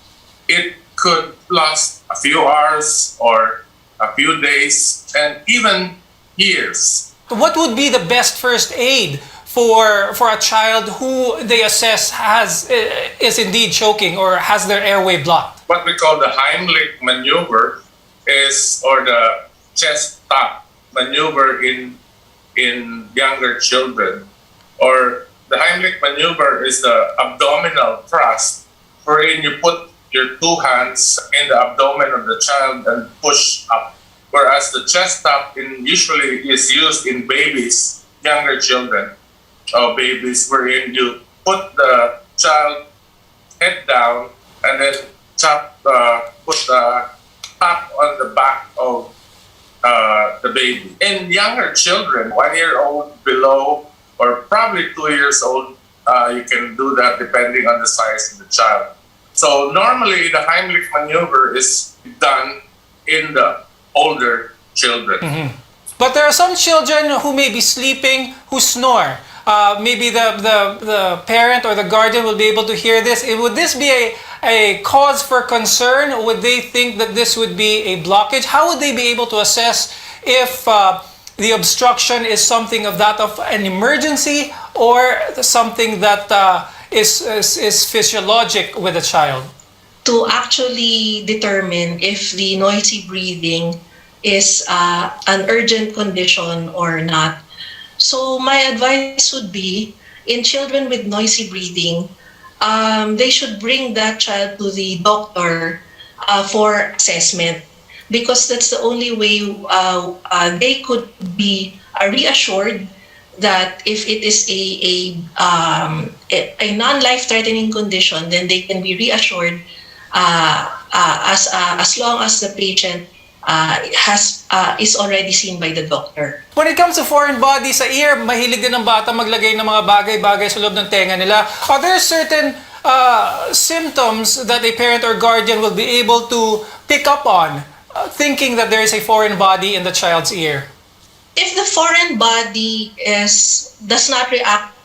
[SPEAKER 10] It could last a few hours or a few days and even years.
[SPEAKER 9] What would be the best first aid for a child who they assess is indeed choking or has their airway blocked?
[SPEAKER 10] What we call the Heimlich maneuver or the chest tap maneuver in younger children, or the Heimlich maneuver is the abdominal thrust, wherein you put your two hands in the abdomen of the child and push up. Whereas the chest tap usually is used in babies, younger children, or babies, wherein you put the child head down and then put the tap on the back of the baby. In younger children, 1 year old below, or probably 2 years old, you can do that depending on the size of the child. So normally the Heimlich maneuver is done in the older children.
[SPEAKER 9] Mm-hmm. But there are some children who may be sleeping who snore. Maybe the parent or the guardian will be able to hear this. Would this be a cause for concern? Would they think that this would be a blockage? How would they be able to assess if the obstruction is something of an emergency or something that is physiologic with a child?
[SPEAKER 11] To actually determine if the noisy breathing is an urgent condition or not. So my advice would be, in children with noisy breathing, they should bring that child to the doctor for assessment, because that's the only way they could be reassured that if it is a non-life-threatening condition, then they can be reassured as long as the patient is already seen by the doctor.
[SPEAKER 9] When it comes to foreign body sa ear, mahilig din ng bata maglagay ng mga bagay-bagay sa loob ng tenga nila. Are there certain symptoms that a parent or guardian will be able to pick up on, thinking that there is a foreign body in the child's ear?
[SPEAKER 11] If the foreign body does not react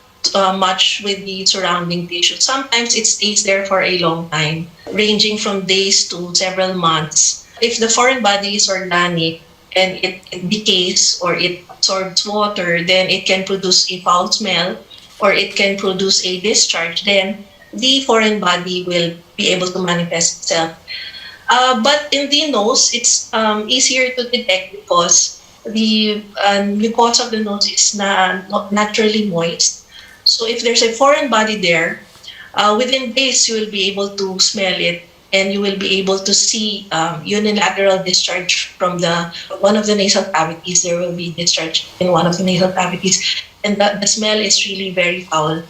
[SPEAKER 11] much with the surrounding tissue. Sometimes it stays there for a long time, ranging from days to several months. If the foreign body is organic and it decays or it absorbs water, then it can produce a foul smell or it can produce a discharge. Then the foreign body will be able to manifest itself. But in the nose, it's easier to detect because the mucosa of the nose is not naturally moist. So if there's a foreign body there, within days you will be able to smell it, and you will be able to see unilateral discharge from one of the nasal cavities. There will be discharge in one of the nasal cavities, and the smell is really very foul.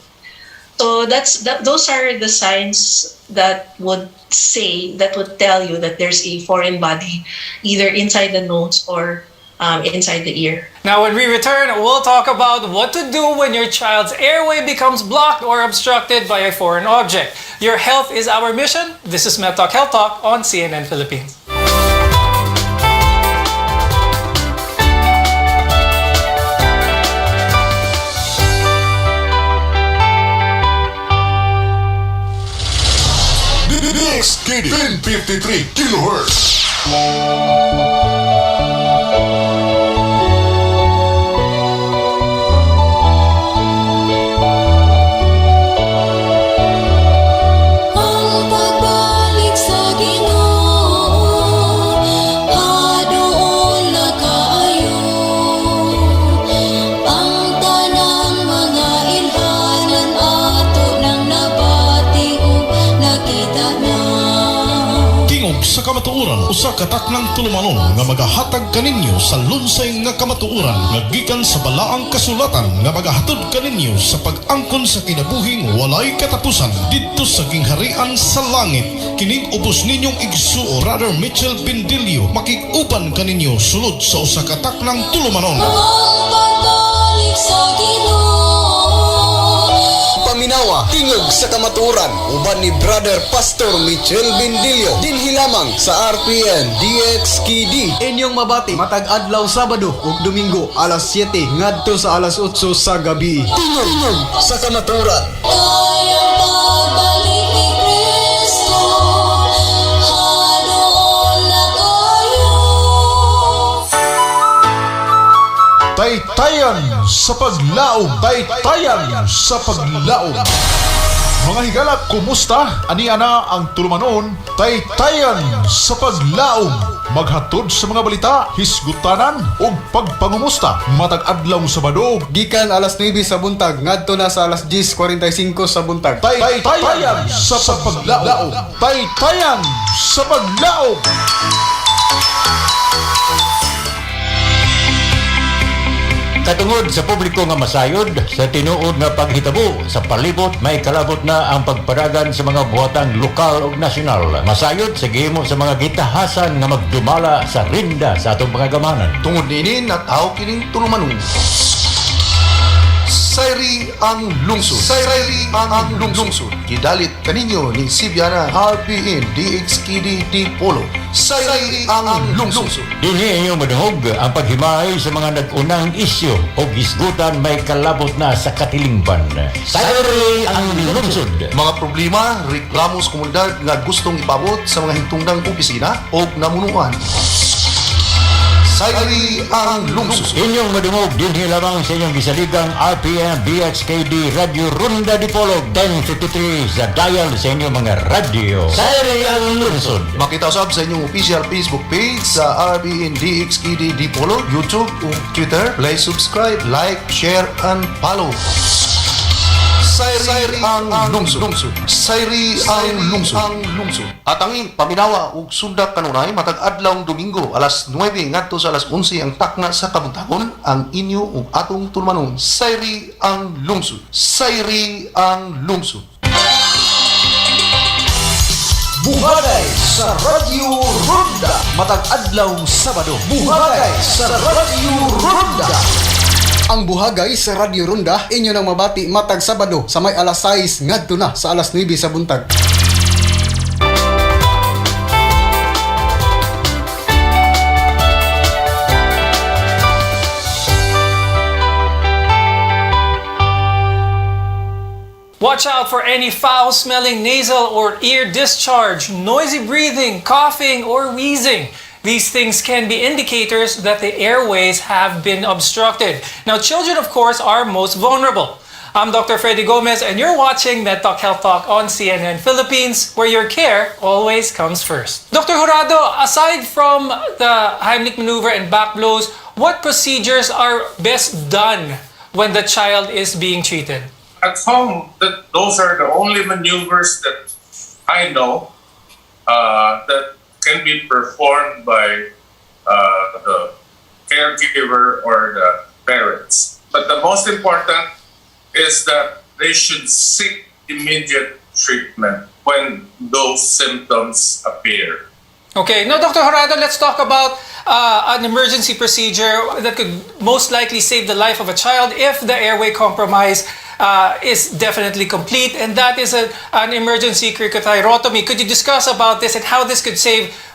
[SPEAKER 11] So those are the signs that would tell you that there's a foreign body either inside the nose or inside the ear.
[SPEAKER 9] Now, when we return, we'll talk about what to do when your child's airway becomes blocked or obstructed by a foreign object. Your health is our mission. This is MedTalk Health Talk on CNN Philippines.
[SPEAKER 13] Next KD 1053 kilohertz. Sa kamatuoran usa ka taknang tulumanon nga magahatag kaninyo sa lunsay nga kamatuoran nga gikan sa balaang kasulatan nga magahatod kaninyo sa pag-angkon sa kinabuhing walay katapusan didto sa gingharian sa langit. Kining ubos ninyong igsuo Brother Mitchell Bindilio makig-uban kaninyo sulod sa usa ka taknang tulumanon.
[SPEAKER 16] Paminawa, tingog sa kamaturan uban ni Brother Pastor Mitchell Bindilio dinhi lamang sa RPN DXKD. Inyong mabati matag adlaw Sabado ug Domingo alas 7 ngadto sa alas 8 sa gabi. Tingog sa kamaturan.
[SPEAKER 15] Taytayan sa paglaom, taytayan sa paglaom. Mga higala, kumusta? Ani ana ang tulumanon, taytayan sa paglaom. Maghatod sa mga balita, hisgutanan ug pagpangumusta matag adlaw Sabado
[SPEAKER 16] gikan alas 9 sa buntag ngadto na sa alas 10:45 sa buntag.
[SPEAKER 15] Taytayan sa paglaom, taytayan sa paglaom.
[SPEAKER 14] Katungod sa publiko nga masayod sa tinuod nga paghitabo sa palibot may kalabot na ang pagpadagan sa mga buhatang lokal ug nasyonal. Masayod sa gihimo sa mga gitahasan nga magdumala sa rinda sa atong mga gamanan.
[SPEAKER 15] Tungod nini nataw kining tulumanon. Sayri ang lungsod. Sayri ang lungsod. Gidalit kaninyo ni Sibiana RPN DXKD Polo. Sayri ang lungsod.
[SPEAKER 14] Dinhi inyong madungog ang paghimay sa mga nag-unang isyu o gisgutan may kalabot na sa katilingban. Sayri ang lungsod.
[SPEAKER 15] Mga problema, reklamo sa komunidad nga gustong ipabot sa mga hintungdang opisina o namunuan. Sayri ang lungsod.
[SPEAKER 14] Inyong madungog dinhi lamang sa inyong gisaligang RPN BXKD Radio Runda Dipolog 1053 sa dial sa inyong mga radio. Sayri ang lungsod.
[SPEAKER 15] Makita usab sa inyong official Facebook page sa RPN DXKD Dipolog, YouTube ug Twitter. Please subscribe, like, share and follow. Sayri ang lungsod. Sayri ang lungsod. At ang paminawa ug sundak kanunay matag adlaw Domingo alas 9 ngadto sa alas 11 ang takna sa kabuntagon ang inyo ug atong tulmanon. Sayri ang lungsod. Sayri ang lungsod. Buhagay sa Radio Ronda matag adlaw Sabado. Buhagay sa Radio Ronda.
[SPEAKER 16] Ang buhagay sa Radio Ronda inyo nang mabati matag Sabado sa may alas 6 ngadto na sa alas 9 sa buntag.
[SPEAKER 9] Watch out for any foul-smelling nasal or ear discharge, noisy breathing, coughing, or wheezing. These things can be indicators that the airways have been obstructed. Now, children, of course, are most vulnerable. I'm Dr. Freddy Gomez, and you're watching MedTalk Health Talk on CNN Philippines, where your care always comes first. Dr. Jurado, aside from the Heimlich maneuver and back blows, what procedures are best done when the child is being treated?
[SPEAKER 10] At home, those are the only maneuvers that I know that can be performed by the caregiver or the parents. But the most important is that they should seek immediate treatment when those symptoms appear.
[SPEAKER 9] Okay, now Dr. Jurado, let's talk about an emergency procedure that could most likely save the life of a child if the airway compromise is definitely complete, and that is an emergency cricothyrotomy. Could you discuss about this and how this could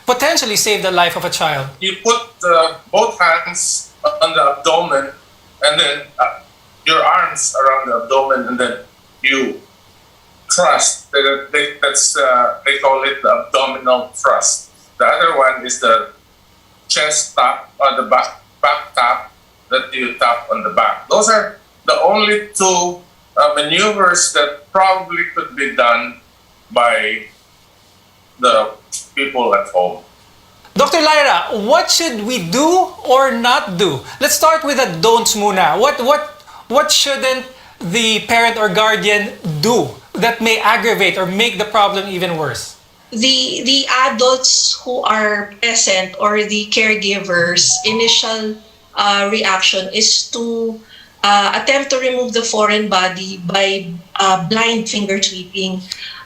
[SPEAKER 9] potentially save the life of a child?
[SPEAKER 10] You put both hands on the abdomen and then your arms around the abdomen, and then you thrust. They call it the abdominal thrust. The other one is the chest tap or the back tap that you tap on the back. Those are the only two maneuvers that probably could be done by the people at home.
[SPEAKER 9] Dr. Lyra, what should we do or not do? Let's start with the don'ts muna. What shouldn't the parent or guardian do that may aggravate or make the problem even worse?
[SPEAKER 11] The adults who are present or the caregivers' initial reaction is to attempt to remove the foreign body by blind finger sweeping.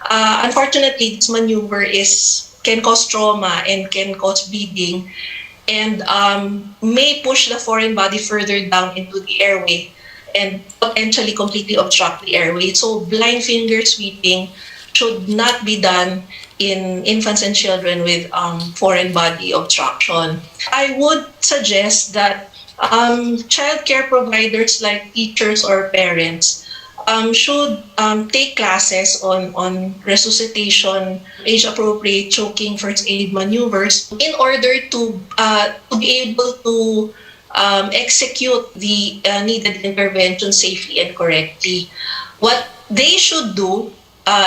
[SPEAKER 11] Unfortunately, this maneuver can cause trauma and can cause bleeding, and may push the foreign body further down into the airway and potentially completely obstruct the airway. So blind finger sweeping should not be done in infants and children with foreign body obstruction. I would suggest that child care providers like teachers or parents should take classes on resuscitation, age-appropriate choking, first aid maneuvers in order to be able to execute the needed intervention safely and correctly. What they should do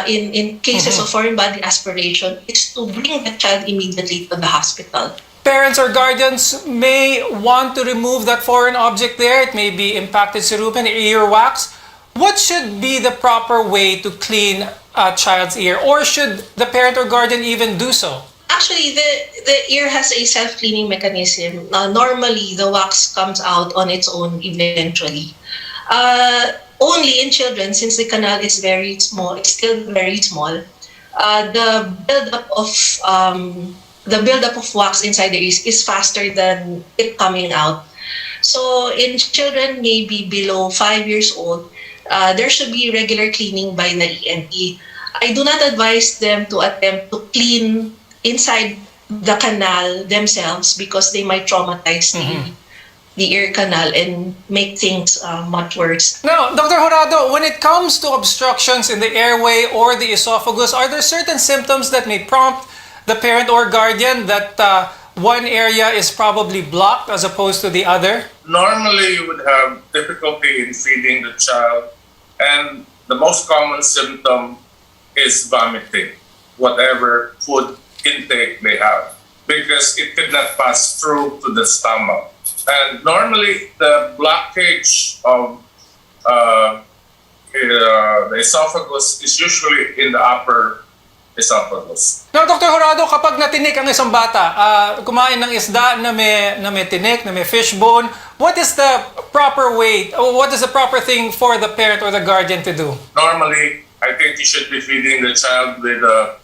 [SPEAKER 11] in cases of foreign body aspiration is to bring the child immediately to the hospital.
[SPEAKER 9] Parents or guardians may want to remove that foreign object there. It may be impacted cerumen, earwax. What should be the proper way to clean a child's ear? Or should the parent or guardian even do so?
[SPEAKER 11] Actually, the ear has a self-cleaning mechanism. Normally, the wax comes out on its own eventually. Only in children, since the canal is very small, it's still very small, the buildup of wax inside the ears is faster than it coming out. So in children maybe below 5 years old, there should be regular cleaning by the ENT. I do not advise them to attempt to clean inside the canal themselves because they might traumatize the ear canal and make things much worse.
[SPEAKER 9] Now, Dr. Jurado, when it comes to obstructions in the airway or the esophagus, are there certain symptoms that may prompt the parent or guardian that one area is probably blocked as opposed to the other?
[SPEAKER 10] Normally, you would have difficulty in feeding the child, and the most common symptom is vomiting, whatever food intake they have, because it could not pass through to the stomach. And normally, the blockage of the esophagus is usually in the upper esophagus.
[SPEAKER 9] Now, Dr. Jurado, kapag natinik ang isang bata, kumain ng isda na may tinik, na may fishbone, what is the proper way, or what is the proper thing for the parent or the guardian to do?
[SPEAKER 10] Normally, I think you should be feeding the child with a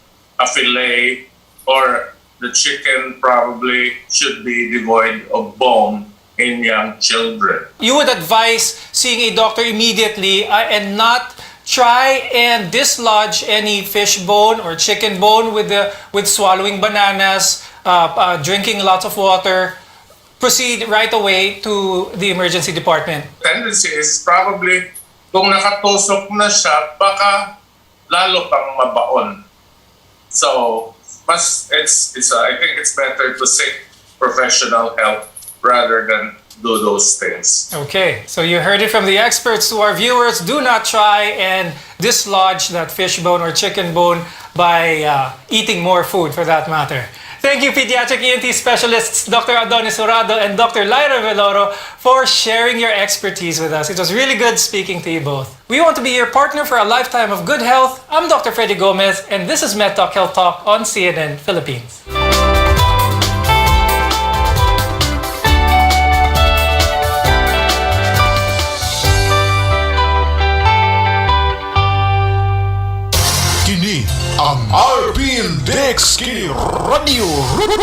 [SPEAKER 10] fillet, or the chicken probably should be devoid of bone in young children.
[SPEAKER 9] You would advise seeing a doctor immediately and not try and dislodge any fish bone or chicken bone with swallowing bananas, drinking lots of water. Proceed right away to the emergency department.
[SPEAKER 10] Tendency is probably Kung nakatusok na siya, baka lalo pang mabaon. So, I think it's better to seek professional help rather than do those things.
[SPEAKER 9] Okay, so you heard it from the experts. To our viewers, do not try and dislodge that fish bone or chicken bone by eating more food, for that matter. Thank you, pediatric ENT specialists Dr. Adonis Jurado and Dr. Lyra Veloro, for sharing your expertise with us. It was really good speaking to you both. We want to be your partner for a lifetime of good health. I'm Dr. Freddy Gomez, and this is MedTalk Health Talk on CNN Philippines.
[SPEAKER 15] Kini ang RPN Dex Kini Radio Runda